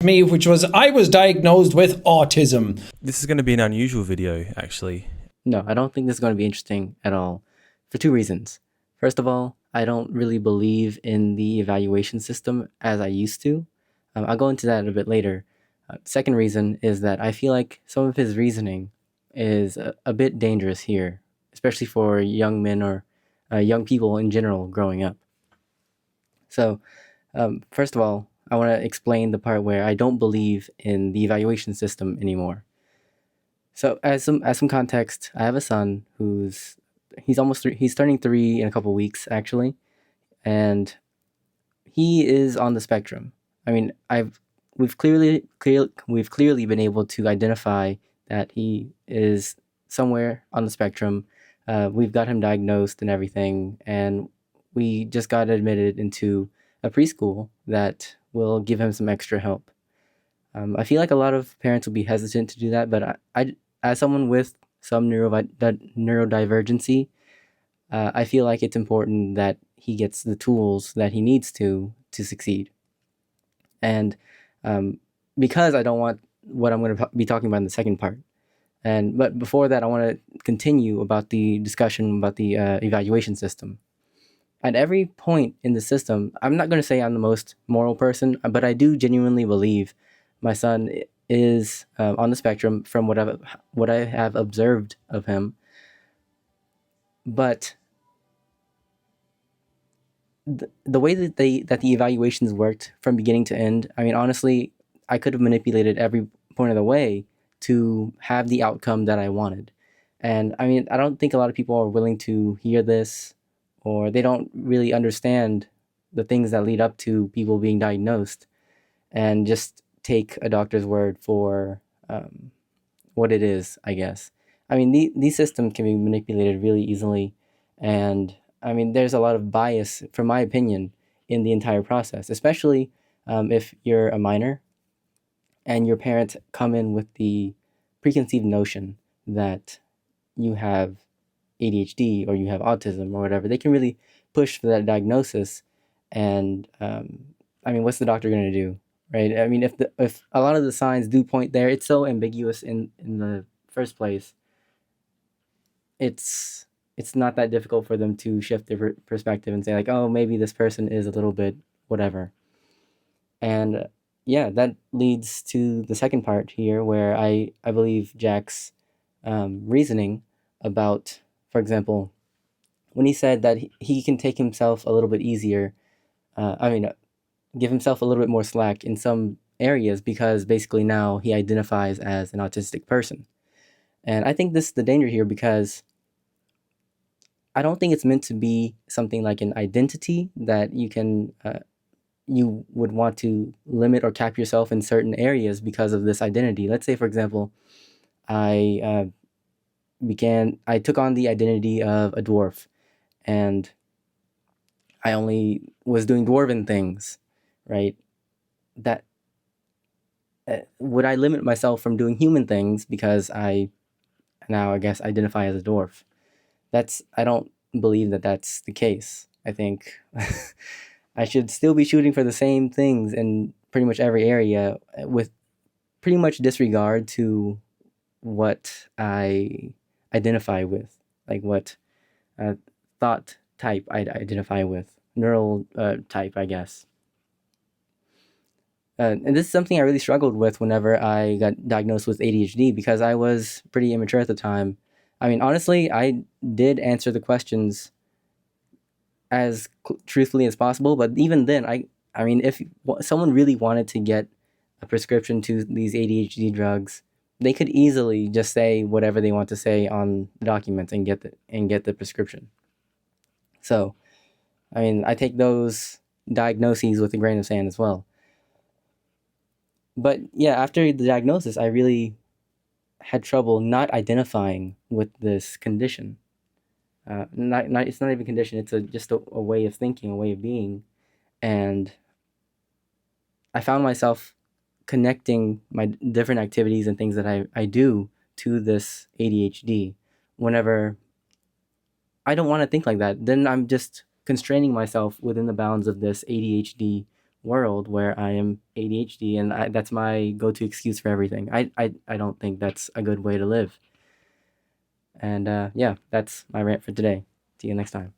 Me, which was I was diagnosed with autism. This is going to be an unusual video, actually. No, I don't think this is going to be interesting at all for two reasons. First of all, I don't really believe in the evaluation system as I used to. I'll go into that a bit later. Second reason is that I feel like some of his reasoning is a bit dangerous here, especially for young men or young people in general growing up. So, first of all, I want to explain the part where I don't believe in the evaluation system anymore. So, as some context, I have a son he's turning 3 in a couple weeks actually, and he is on the spectrum. I mean, we've clearly been able to identify that he is somewhere on the spectrum. We've got him diagnosed and everything, and we just got admitted into a preschool that will give him some extra help. I feel like a lot of parents will be hesitant to do that, but as someone with some neurodivergency, I feel like it's important that he gets the tools that he needs to succeed. And because I don't want what I'm going to be talking about in the second part. But before that, I want to continue about the discussion about the evaluation system. At every point in the system, I'm not going to say I'm the most moral person, but I do genuinely believe my son is on the spectrum from what I have observed of him. But the way that the evaluations worked from beginning to end, I mean, honestly, I could have manipulated every point of the way to have the outcome that I wanted. And I mean, I don't think a lot of people are willing to hear this, or they don't really understand the things that lead up to people being diagnosed, and just take a doctor's word for what it is, I guess. I mean, these systems can be manipulated really easily, and I mean, there's a lot of bias, from my opinion, in the entire process, especially if you're a minor and your parents come in with the preconceived notion that you have ADHD or you have autism or whatever. They can really push for that diagnosis, and I mean, what's the doctor going to do, right? I mean, if a lot of the signs do point there, it's so ambiguous in the first place. It's not that difficult for them to shift their perspective and say like, oh, maybe this person is a little bit whatever. And yeah, that leads to the second part here, where I believe Jack's reasoning about, for example, when he said that he can take himself a little bit easier, give himself a little bit more slack in some areas because basically now he identifies as an autistic person. And I think this is the danger here, because I don't think it's meant to be something like an identity that you would want to limit or cap yourself in certain areas because of this identity. Let's say, for example, I took on the identity of a dwarf, and I only was doing dwarven things, right? That would I limit myself from doing human things because I now, I guess, identify as a dwarf? I don't believe that that's the case. I think I should still be shooting for the same things in pretty much every area, with pretty much disregard to what I identify with, like what thought type I identify with, neural type, I guess. And this is something I really struggled with whenever I got diagnosed with ADHD, because I was pretty immature at the time. I mean, honestly, I did answer the questions as truthfully as possible, but even then, I mean, if someone really wanted to get a prescription to these ADHD drugs, they could easily just say whatever they want to say on the documents and get the prescription. So, I mean, I take those diagnoses with a grain of sand as well. But yeah, after the diagnosis, I really had trouble not identifying with this condition. It's not even a condition. It's just a way of thinking, a way of being, and I found myself connecting my different activities and things that I do to this ADHD. Whenever I don't want to think like that, then I'm just constraining myself within the bounds of this ADHD world where I am ADHD and that's my go-to excuse for everything. I don't think that's a good way to live. And yeah, that's my rant for today. See you next time.